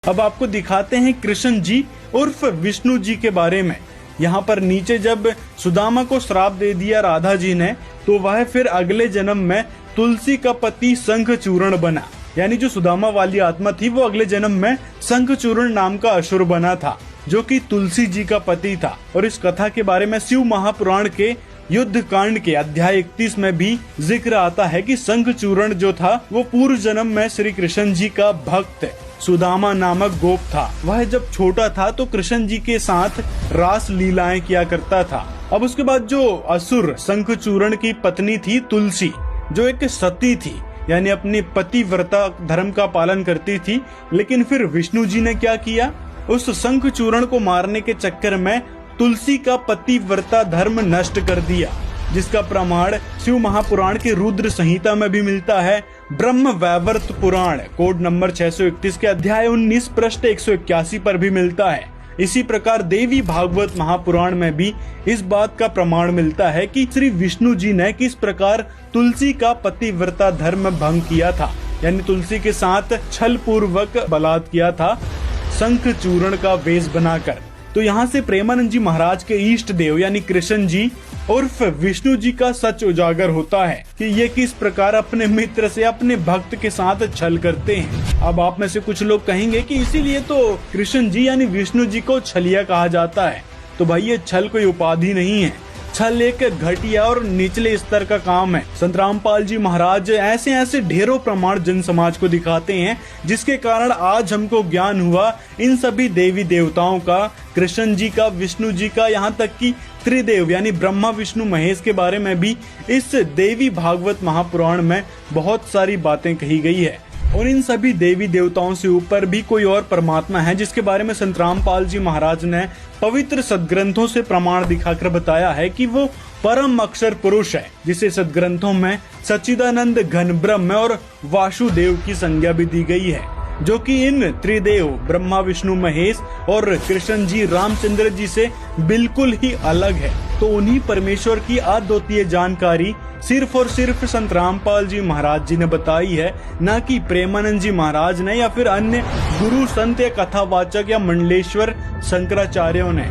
अब आपको दिखाते हैं कृष्ण जी उर्फ विष्णु जी के बारे में। यहाँ पर नीचे जब सुदामा को श्राप दे दिया राधा जी ने, तो वह फिर अगले जन्म में तुलसी का पति शंखचूर्ण बना। यानी जो सुदामा वाली आत्मा थी वो अगले जन्म में शंखचूर्ण नाम का असुर बना था, जो कि तुलसी जी का पति था। और इस कथा के बारे में शिव महापुराण के युद्ध कांड के अध्याय 31 में भी जिक्र आता है कि शंखचूर्ण जो था वो पूर्व जन्म में श्री कृष्ण जी का भक्त सुदामा नामक गोप था। वह जब छोटा था तो कृष्ण जी के साथ रास लीलाएं किया करता था। अब उसके बाद जो असुर शंखचूर्ण की पत्नी थी तुलसी, जो एक सती थी, यानी अपनी पतिव्रता धर्म का पालन करती थी, लेकिन फिर विष्णु जी ने क्या किया, उस शंखचूर्ण को मारने के चक्कर में तुलसी का पतिव्रता धर्म नष्ट कर दिया, जिसका प्रमाण शिव महापुराण के रुद्र संहिता में भी मिलता है। ब्रह्म वैवर्त पुराण कोड नंबर 631 के अध्याय 19 पृष्ठ 181 पर भी मिलता है। इसी प्रकार देवी भागवत महापुराण में भी इस बात का प्रमाण मिलता है कि श्री विष्णु जी ने किस प्रकार तुलसी का पतिव्रता धर्म भंग किया था, यानी तुलसी के साथ छल पूर्वक बलात् किया था शंखचूर्ण का वेश बनाकर। तो यहाँ से प्रेमानंद जी महाराज के इष्ट देव यानी कृष्ण जी उर्फ विष्णु जी का सच उजागर होता है कि ये किस प्रकार अपने मित्र से अपने भक्त के साथ छल करते हैं। अब आप में से कुछ लोग कहेंगे कि इसीलिए तो कृष्ण जी यानी विष्णु जी को छलिया कहा जाता है। तो भाई ये छल कोई उपाधि नहीं है, छल एक घटिया और निचले स्तर का काम है। संत रामपाल जी महाराज ऐसे ऐसे ढेरों प्रमाण जन समाज को दिखाते हैं, जिसके कारण आज हमको ज्ञान हुआ इन सभी देवी देवताओं का, कृष्ण जी का, विष्णु जी का, यहाँ तक कि त्रिदेव यानी ब्रह्मा विष्णु महेश के बारे में भी इस देवी भागवत महापुराण में बहुत सारी बातें कही गई है। और इन सभी देवी देवताओं से ऊपर भी कोई और परमात्मा है, जिसके बारे में संत रामपाल जी महाराज ने पवित्र सदग्रंथों से प्रमाण दिखाकर बताया है कि वो परम अक्षर पुरुष है, जिसे सदग्रंथों में सच्चिदानंद घन ब्रह्म और वासुदेव की संज्ञा भी दी गई है, जो कि इन त्रिदेव ब्रह्मा विष्णु महेश और कृष्ण जी रामचंद्र जी से बिल्कुल ही अलग है। तो उन्हीं परमेश्वर की अद्वितीय जानकारी सिर्फ और सिर्फ संत रामपाल जी महाराज जी ने बताई है, न कि प्रेमानंद जी महाराज ने या फिर अन्य गुरु संत या कथावाचक या मंडलेश्वर शंकराचार्यों ने।